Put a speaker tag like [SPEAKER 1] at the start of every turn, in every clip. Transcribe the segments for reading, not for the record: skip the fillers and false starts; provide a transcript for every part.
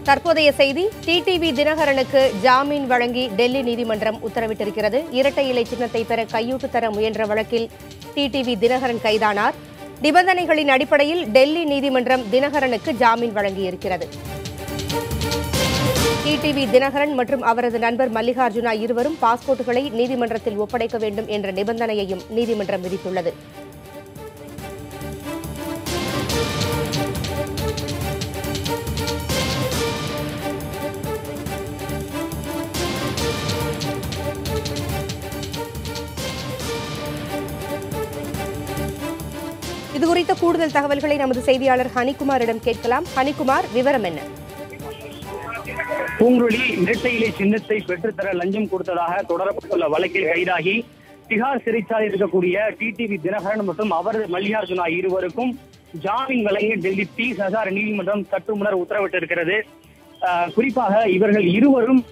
[SPEAKER 1] தற்போதைய செய்தி டிடிவி தினகரனுக்கு ஜாமீன் வழங்கி டெல்லி நீதிமன்றம் உத்தரவிட்டிருக்கிறது. இரட்டை இலை சின்னத்தை பெற கையூட்டு தர முயன்ற வழக்கில் டிடிவி தினகரன் கைதானார். நிபந்தனைகளின் அடிப்படையில் டெல்லி நீதிமன்றம் தினகரனுக்கு ஜாமீன் வழங்கியிருக்கிறது. டிடிவி தினகரன் மற்றும் அவரது நண்பர் மல்லிகார்ஜுனா இருவரும் பாஸ்போர்ட்டுகளை நீதிமன்றத்தில் ஒப்படைக்க வேண்டும் என்ற நிபந்தனையையும் நீதிமன்றம் விதித்துள்ளது. இதுகுறித்த கூடுதல் தகவல்களை நமது செய்தியாளர் ஹனிகுமாரிடம் கேட்கலாம். ஹனிகுமார், விவரம் என்ன?
[SPEAKER 2] பூங்குழலி இரட்டை இலை சின்னத்தை பெற்றுத்தர லஞ்சம் கொடுத்ததாக தொடரப்பட்டுள்ள வழக்கில் கைதாகி திகார் சிறைச்சாலையில் இருக்கக்கூடிய டிடிவி தினகரன் மற்றும் அவரது மல்லிகார்ஜுனா இருவருக்கும் ஜாமீன் வழங்கி டெல்லி தீஸ் ஹசார் நீதிமன்றம் சற்று முன்னர் உத்தரவிட்டிருக்கிறது. குறிப்பாக இவர்கள் இருவரும்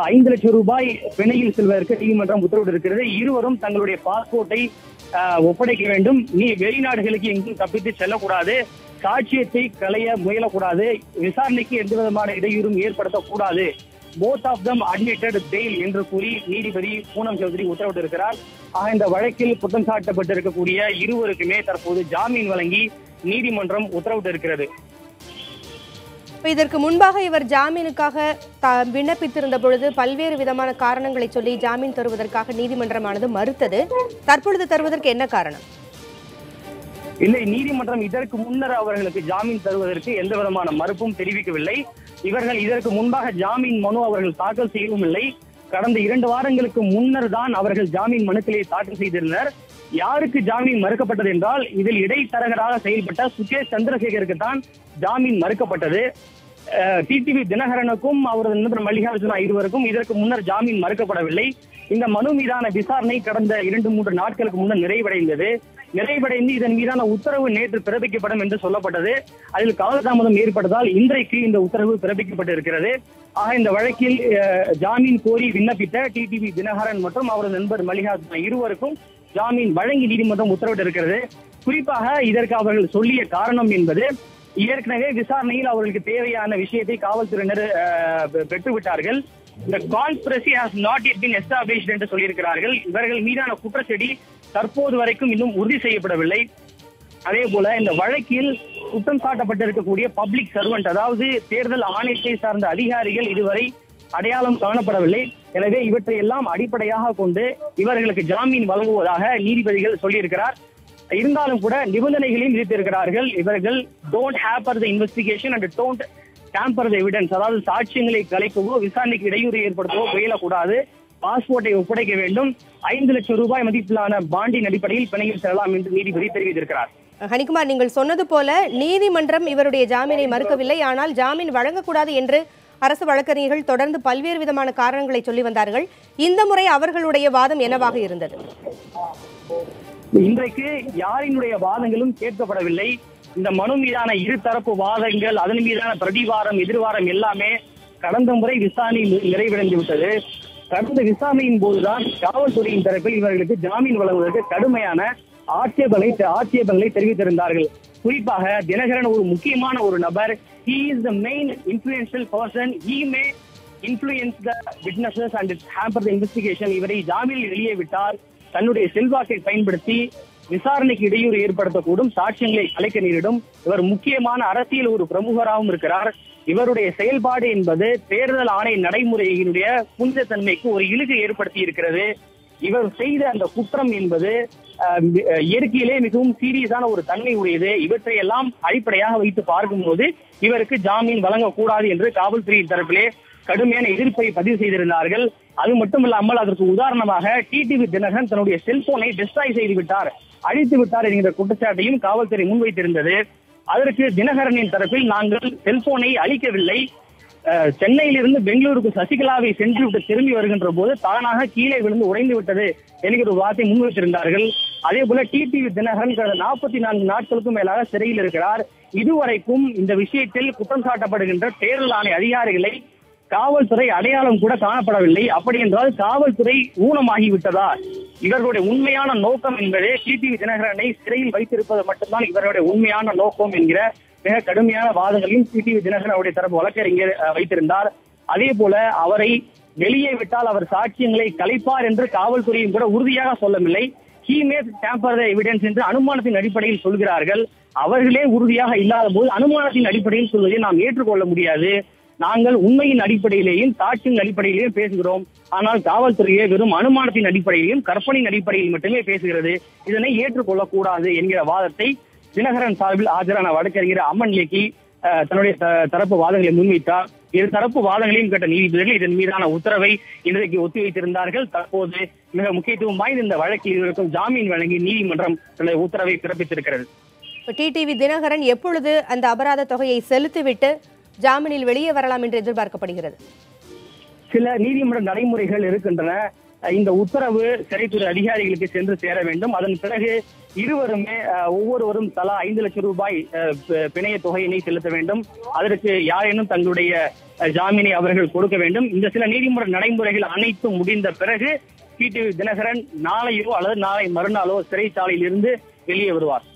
[SPEAKER 2] 5 லட்சம் ரூபாய் பிணையில் செல்வதற்கு நீதிமன்றம் உத்தரவிட்டிருக்கிறது. இருவரும் தங்களுடைய பாஸ்போர்ட்டை ஒப்படைக்க வேண்டும். வெளிநாடுகளுக்கு எங்கும் தப்பித்து செல்லக்கூடாது, சாட்சியத்தை களைய முயலக்கூடாது, விசாரணைக்கு எந்த விதமான இடையூறும் ஏற்படுத்தக்கூடாது. Both of them admitted bail என்று கூறி நீதிபதி பூனம் சௌத்ரி உத்தரவிட்டிருக்கிறார். இந்த வழக்கில் குற்றம் சாட்டப்பட்டிருக்கக்கூடிய இருவருக்குமே தற்போது ஜாமீன் வழங்கி நீதிமன்றம் உத்தரவிட்டிருக்கிறது.
[SPEAKER 1] இதற்கு முன்பாக இவர் ஜாமீனுக்காக விண்ணப்பித்திருந்த பொழுது பல்வேறு விதமான காரணங்களை சொல்லி ஜாமீன் தருவதற்காக நீதிமன்றமானது மறுத்தது. தற்பொழுது தருவதற்கு என்ன காரணம்?
[SPEAKER 2] இல்லை, நீதிமன்றம் இதற்கு முன்னர் அவர்களுக்கு ஜாமீன் தருவதற்கு எந்த விதமான மறுப்பும் தெரிவிக்கவில்லை. இவர்கள் இதற்கு முன்பாக ஜாமீன் மனு அவர்கள் தாக்கல் செய்யவும் இல்லை. கடந்த 2 வாரங்களுக்கு முன்னர் தான் அவர்கள் ஜாமீன் மனுக்களை தாக்கல் செய்திருந்தனர். யாருக்கு ஜாமீன் மறுக்கப்பட்டது என்றால், இதில் இடைத்தரகராக செயல்பட்ட சுகேஷ் சந்திரசேகருக்கு தான் ஜாமீன் மறுக்கப்பட்டது. டிடிவி தினகரனுக்கும் அவரது நண்பர் மல்லிகார்ஜுனா இருவருக்கும் இதற்கு முன்னர் ஜாமீன் மறுக்கப்படவில்லை. இந்த மனு மீதான விசாரணை கடந்த 2-3 நாட்களுக்கு முன்னர் நிறைவடைந்து இதன் மீதான உத்தரவு நேற்று பிறப்பிக்கப்படும் என்று சொல்லப்பட்டது. அதில் காலதாமதம் ஏற்பட்டதால் இன்றைக்கு இந்த உத்தரவு பிறப்பிக்கப்பட்டிருக்கிறது. இந்த வழக்கில் ஜாமீன் கோரி விண்ணப்பித்த டிடிவி தினகரன் மற்றும் அவரது நண்பர் மல்லிகார்ஜுனா இருவருக்கும் ஜாமீன் வழங்கி நீதிமன்றம் உத்தரவிட்டிருக்கிறது. குறிப்பாக இதற்கு அவர்கள் சொல்லிய காரணம் என்பது, ஏற்கனவே விசாரணையில் அவர்களுக்கு தேவையான விஷயத்தை காவல்துறையினர் பெற்றுவிட்டார்கள். இந்த conspiracy has not yet been established என்று சொல்லியிருக்கிறார்கள். இவர்கள் மீதான குற்றச்சாட்டு தற்போது வரைக்கும் இன்னும் உறுதி செய்யப்படவில்லை. அதே போல இந்த வழக்கில் குற்றம் சாட்டப்பட்டிருக்கக்கூடிய பப்ளிக் சர்வெண்ட், அதாவது தேர்தல் ஆணையத்தை சார்ந்த அதிகாரிகள் இதுவரை அடையாளம் காணப்படவில்லை. எனவே இவற்றை எல்லாம் அடிப்படையாக கொண்டு இவர்களுக்கு ஜாமீன் வழங்குவதாக நீதிபதிகள் சொல்லியிருக்கிறார். இருந்தாலும் கூட நிபந்தனைகளையும் விதித்திருக்கிறார்கள். இவர்கள் don't hamper the investigation and don't tamper the evidence, அதாவது சாட்சியங்களை கலைக்கவோ விசாரணைக்கு இடையூறு ஏற்படுத்தவோ முயலக்கூடாது, பாஸ்போர்ட்டை ஒப்படைக்க வேண்டும், 5 லட்சம் ரூபாய் மதிப்பிலான பாண்டின் அடிப்படையில் பிணையில் செல்லலாம் என்று நீதிபதி தெரிவித்திருக்கிறார்.
[SPEAKER 1] ஹனிகுமார், நீங்கள் சொன்னது போல நீதிமன்றம் இவருடைய ஜாமீனை மறுக்கவில்லை. ஆனால் ஜாமீன் வழங்கக்கூடாது என்று அரசு வழக்கறிஞர்கள் தொடர்ந்து பல்வேறு விதமான காரணங்களை சொல்லி வந்தார்கள். இந்த முறை அவர்களுடைய வாதம் என்னவாக இருந்தது?
[SPEAKER 2] இன்றைக்கு யாரினுடைய வாதங்களும் கேட்கப்படவில்லை. இந்த மனு மீதான இருதரப்பு வாதங்கள், அதன் மீதான பிரதிவாரம் எதிர்வாரம் எல்லாமே கடந்த முறை விசாரணையில் நிறைவடைந்து விட்டது. கடந்த விசாரணையின் போதுதான் காவல்துறையின் தரப்பில் இவர்களுக்கு ஜாமீன் வழங்குவதற்கு கடுமையான ஆட்சேபங்களை தெரிவித்திருந்தார்கள். குறிப்பாக தினகரன் ஒரு முக்கியமான ஒரு நபர். He is the main influential person. He may influence the witnesses and hamper the investigation. இவரை ஜாமீனில் வெளியே விட்டால் தன்னுடைய செல்வாக்கை பயன்படுத்தி விசாரணைக்கு இடையூறு ஏற்படுத்தக்கூடும், சாட்சியங்களை கலைக்க நேரிடும். இவர் முக்கியமான அரசியல் ஒரு பிரமுகராகவும் இருக்கிறார். இவருடைய செயல்பாடு என்பது தேர்தல் ஆணைய நடைமுறையினுடைய புனிதத்தன்மைக்கு ஒரு இழுக்கு ஏற்படுத்தி இருக்கிறது. இவர் செய்த அந்த குற்றம் என்பது இயற்கையிலே மிகவும் சீரியஸான ஒரு தன்மை உடையது. இவற்றையெல்லாம் அடிப்படையாக வைத்து பார்க்கும்போது இவருக்கு ஜாமீன் வழங்கக்கூடாது என்று காவல்துறையின் தரப்பிலே கடுமையான எதிர்ப்பை பதிவு செய்திருந்தார்கள். அது மட்டுமில்லாமல் அதற்கு உதாரணமாக டிடிவி தினகரன் தன்னுடைய செல்போனை டெஸ்ட்ராய் செய்து விட்டார், அழித்து விட்டார் என்கிற குற்றச்சாட்டையும் காவல்துறை முன்வைத்திருந்தது. அதற்கு தினகரனின் தரப்பில் நாங்கள் செல்போனை அழிக்கவில்லை, சென்னையிலிருந்து பெங்களூருக்கு சசிகலாவை சென்று விட்டு திரும்பி வருகின்ற போது தானாக கீழே விழுந்து உடைந்து விட்டது என்கிற ஒரு வார்த்தை முன்வைத்திருந்தார்கள். அதே போல டிடிவி தினகரன் கடந்த 44 நாட்களுக்கும் மேலாக சிறையில் இருக்கிறார். இதுவரைக்கும் இந்த விஷயத்தில் குற்றம் சாட்டப்படுகின்ற தேர்தல் ஆணைய அதிகாரிகளை காவல்துறை அடையாளம் கூட காணப்படவில்லை. அப்படி என்றால் காவல்துறை ஊனமாகிவிட்டதா? இவர்களுடைய உண்மையான நோக்கம் என்பதே டிடிவி தினகரனை சிறையில் வைத்திருப்பது மட்டும்தான் இவருடைய உண்மையான நோக்கம் என்கிற மிக கடுமையான வாதங்களையும் டிடிவி தினகரன் அவருடைய தரப்பு வழக்கறிஞர் வைத்திருந்தார். அதே போல அவரை வெளியே விட்டால் அவர் சாட்சியங்களை கலைப்பார் என்று காவல்துறையும் கூட உறுதியாக சொல்லவில்லை. he may tamper the evidence என்று அனுமானத்தின் அடிப்படையில் சொல்கிறார்கள். அவர்களே உறுதியாக இல்லாத போது அனுமானத்தின் அடிப்படையில் சொல்வதை நாம் ஏற்றுக்கொள்ள முடியாது. நாங்கள் உண்மையின் அடிப்படையிலேயும் சாட்சியின் அடிப்படையிலேயும் பேசுகிறோம். ஆனால் காவல்துறையே வெறும் அனுமானத்தின் அடிப்படையிலும் கற்பனையின் அடிப்படையில் மட்டுமே பேசுகிறது. இதனை ஏற்றுக்கொள்ளக் கூடாது என்கிற வாதத்தை தினகரன் சார்பில் ஆஜரான வழக்கறிஞர் அம்மன் லேக்கி தன்னுடைய தரப்பு வாதங்களை முன்வைத்தார். இரு தரப்பு வாதங்களையும் கேட்ட நீதிபதிகள் இதன் மீதான உத்தரவை இன்றைக்கு ஒத்திவைத்திருந்தார்கள். தற்போது மிக முக்கியத்துவம் வாய்ந்த இந்த வழக்கில் இருக்கும் ஜாமீன் வழங்கி நீதிமன்றம் தன்னுடைய உத்தரவை பிறப்பித்திருக்கிறது.
[SPEAKER 1] டிடிவி தினகரன் எப்பொழுது அந்த அபராத தொகையை செலுத்திவிட்டு ஜாமீனில் வெளியே வரலாம் என்று எதிர்பார்க்கப்படுகிறது?
[SPEAKER 2] சில நீதிமன்ற நடைமுறைகள் இருக்கின்றன. இந்த உத்தரவு சிறைத்துறை அதிகாரிகளுக்கு சென்று சேர வேண்டும். அதன் பிறகு இருவருமே ஒவ்வொருவரும் தலா 5 லட்சம் ரூபாய் பிணைய தொகையினை செலுத்த வேண்டும். அதற்கு யாரேனும் தங்களுடைய ஜாமீனை அவர்கள் கொடுக்க வேண்டும். இந்த சில நீதிமன்ற நடைமுறைகள் அனைத்தும் முடிந்த பிறகு டிடிவி தினகரன் நாளையோ அல்லது நாளை மறுநாளோ சிறைச்சாலையில் இருந்து வெளியே வருவார்.